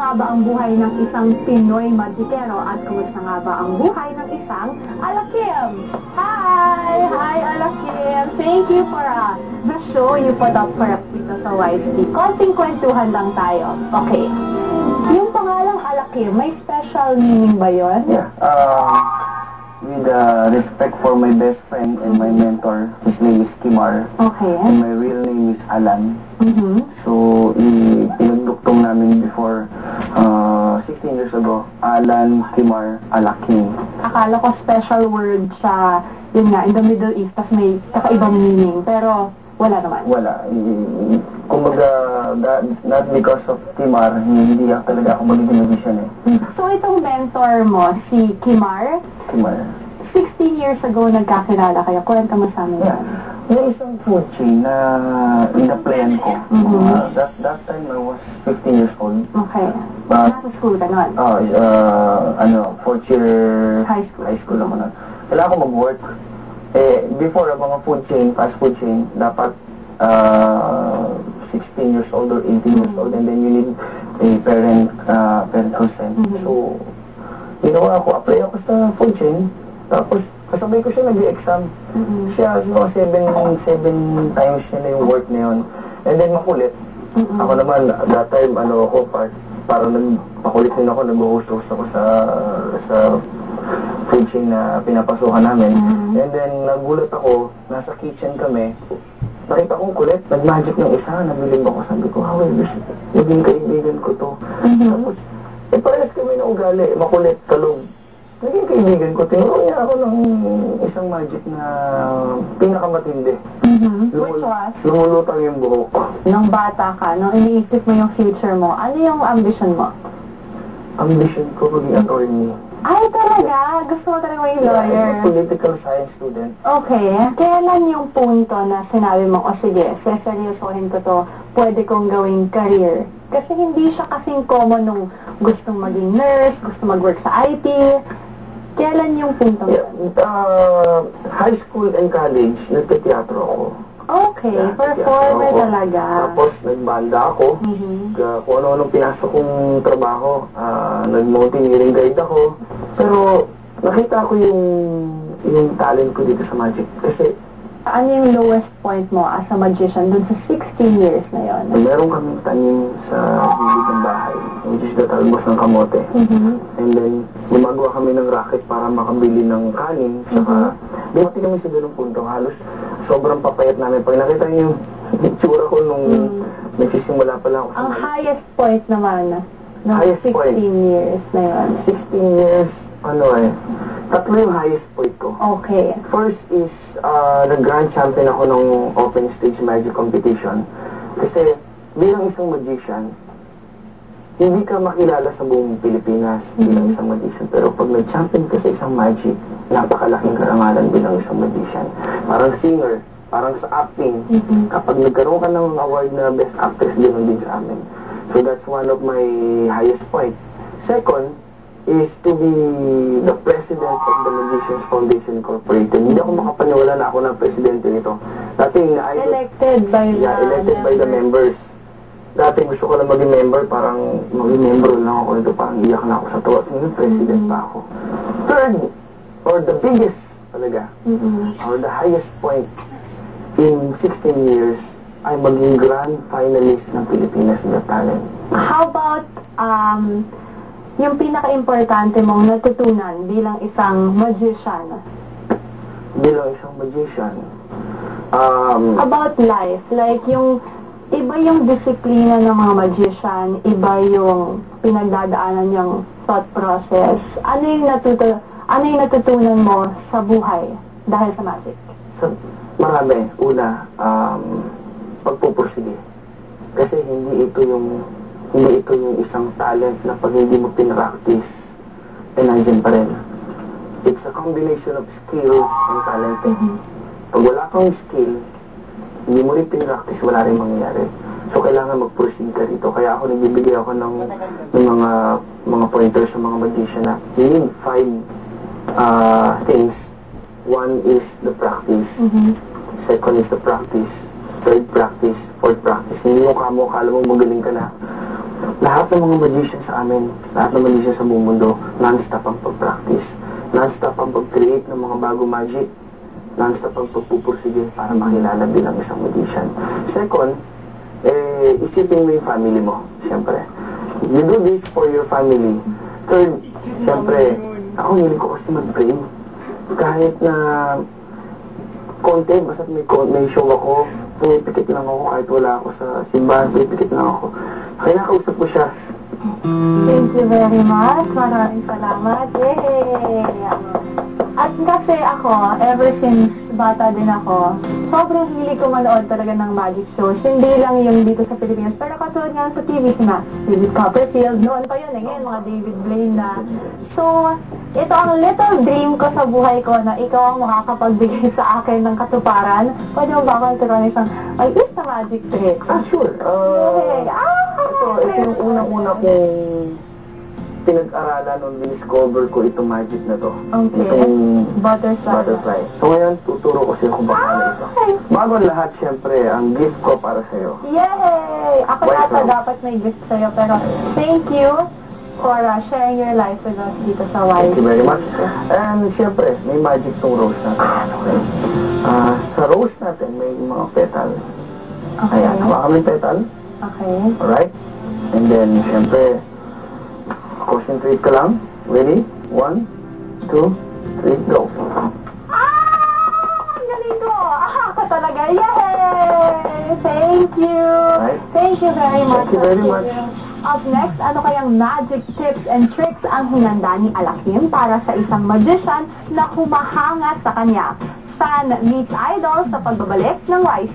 nga ba ang buhay ng isang Pinoy magikero at kumusta nga ba ang buhay ng isang Alakim? Hi! Hi, Alakim! Thank you for the show you put up for us dito sa YC. Konting kwentuhan lang tayo. Okay. Yung pangalang Alakim, may special meaning ba yun? Yeah. With respect for my best friend and my mentor, his name is Kimar. Okay. And my real name is Alan. So, pinagduktong namin before 16 years ago, Alan, Kimar, Alakim. Akala ko special word sa, yun nga, in the Middle East, tas may kakaibang meaning. Pero, wala naman. Wala. Kumbaga, not because of Kimar, hindi talaga ako magiging magician eh. So, itong mentor mo, si Kimar, Kimar. 16 years ago nagkakilala kayo. Kwento mo sa amin. Yeah. May isang food chain na ina-plan ko. That time I was 15 years old. Okay. Nasa school ka nun? Fourth year High school ako nun. Kailangan ko mag-work. Before, mga food chain, fast food chain, dapat 16 years old or 18 years old, and then you need a parent consent. So, ginawa ako, apply ako sa food chain, tapos kasabay ko siya nag-exam. Siya, 7 times niya na yung work na yun. And then makulit. Ako naman, that time, parang nagpakulit din ako, nag-host ako sa food chain na pinapasukan namin. And then, nagulat ako, nasa kitchen kami, nakita kong kulit, nag-magic ng isa, nabilib ako, sabi ko, naging kaibigan ko to. Tapos, parehas kami na ugali, makulit, talog. Naging kaibigan ko, tinuro niya ako ng isang magic na pinakamatindi. Which was? Lumulutang yung buhok. Nung bata ka, nung iniisip mo yung future mo, ano yung ambition mo? Ambition ko maging attorney. Ay, talaga? Gusto mo talaga maging lawyer? I'm a political science student. Okay. Kailan yung punto na sinabi mo, o sige, seryosohin ko to, pwede kong gawing career? Kasi hindi siya kasing common nung gustong maging nurse, gusto mag-work sa IT. Kailan yung punto mo? High school and college, nagka-teatro ako. Okay, performer talaga. Tapos nagbanda ako. Kung ano-anong pinasok kong trabaho. Nag-mountaineering guide ako. Pero nakita ko yung talent ko dito sa magic. Kasi ano yung lowest point mo as a magician dun sa 16 years na yon? Meron kaming tanim sa gilid ng bahay, which is the talbos ng kamote. And then, gumagawa kami ng racket para makabili ng kanin. Saka, dumating kami sa ganung punto. Halos, sobrang papayat namin. Pag nakita niyo yung itsura ko nung nagsisimula pa lang ako. Ang highest point naman ng 16 years na yon? 16 years, tatlo yung highest point ko. Okay. First is, nag-grand champion ako ng open stage magic competition. Kasi, bilang isang magician, hindi ka makilala sa buong Pilipinas bilang isang magician. Pero pag nag-champion ka sa isang magic, napakalaking karangalan bilang isang magician. Parang singer, parang sa acting. Kapag nagkaroon ka ng award na best actress, ganoon din sa amin. So that's one of my highest points. Second, is to be the president of the Magicians Foundation Incorporated. Hindi ako makapaniwala na ako ng presidente nito. Elected by the members. Dati gusto ko lang maging member, parang maging member lang ako nito, parang iyak na ako sa tuwa. Yung president pa ako. Third, or the biggest talaga, or the highest point in 16 years, ay maging grand finalist ng Pilipinas Got Talent. How about, yung pinaka-importante mong natutunan bilang isang magician? Bilang isang magician? About life. Like, iba yung disiplina ng mga magician, iba yung pinagdadaanan yung thought process. Ano yung natutunan mo sa buhay dahil sa magic? Marami. Una, pagpupursige. Kasi hindi ito yung isang talent na pag hindi mo pinractice, nandyan pa rin. It's a combination of skill and talent. Pag wala kang skill, hindi mo rin pinractice, wala rin mangyayari. So, kailangan mag-proceed ka rito. Kaya ako nagbibigay ako ng mga pointers sa mga magician na you need 5 things. One is the practice. Second is the practice. Third practice. Fourth practice. Hindi mo kala mo magaling ka na. lahat ng mga magician sa amin, lahat ng magician sa buong mundo, non-stop ang pag-practice. Non-stop ang pag-create ng mga bagong magic. Non-stop ang pagpupursige para makilala bilang isang magician. Second, isipin mo yung family mo, siyempre. You do this for your family. Third, siyempre, ako hiling ko kasi mag-pray. Kahit na konti, basta may show ako, pumipikit lang ako kahit wala ako sa simbahan, pumipikit lang ako. Kaya nakausap ko siya. Thank you very much. Maraming salamat. Yay! At kasi ako, ever since bata din ako, sobrang hilig ko manood talaga ng magic shows. Hindi lang yung dito sa Pilipinas, pero katulad nga sa TV na David Copperfield, noon pa yun ngayon mga David Blaine na. So, ito ang little dream ko sa buhay ko na ikaw ang makakapagbigay sa akin ng katuparan. Pwede mo ba akong turuan isang, ay, isa magic trick? Sure. Yay! Ito yung unang-una kong pinag-aralan nung discover ko itong magic na to. Okay. Itong Butterfly. So ngayon, tuturo ko sa'yo kung paano ito. Bago ang lahat, syempre, ang gift ko para sa'yo. Yay! Ako White nata Rose. dapat may gift sa'yo, pero thank you for sharing your life with us dito sa White. Thank you very much. And syempre, may magic tong rose natin. Okay. Sa rose natin, may mga petal. Okay. Ayan, hawakan mo yung petal. Okay. Alright? And then, syempre, concentrate ka lang. Ready? 1, 2, 3, go. Ang galing ko! Ako talaga! Yay! Thank you! Right. Thank you very much. Thank you very much. Up next, ano kayang magic tips and tricks ang hinanda ni Alakim para sa isang magician na humahanga sa kanya? Fan meets idol sa pagbabalik ng YC.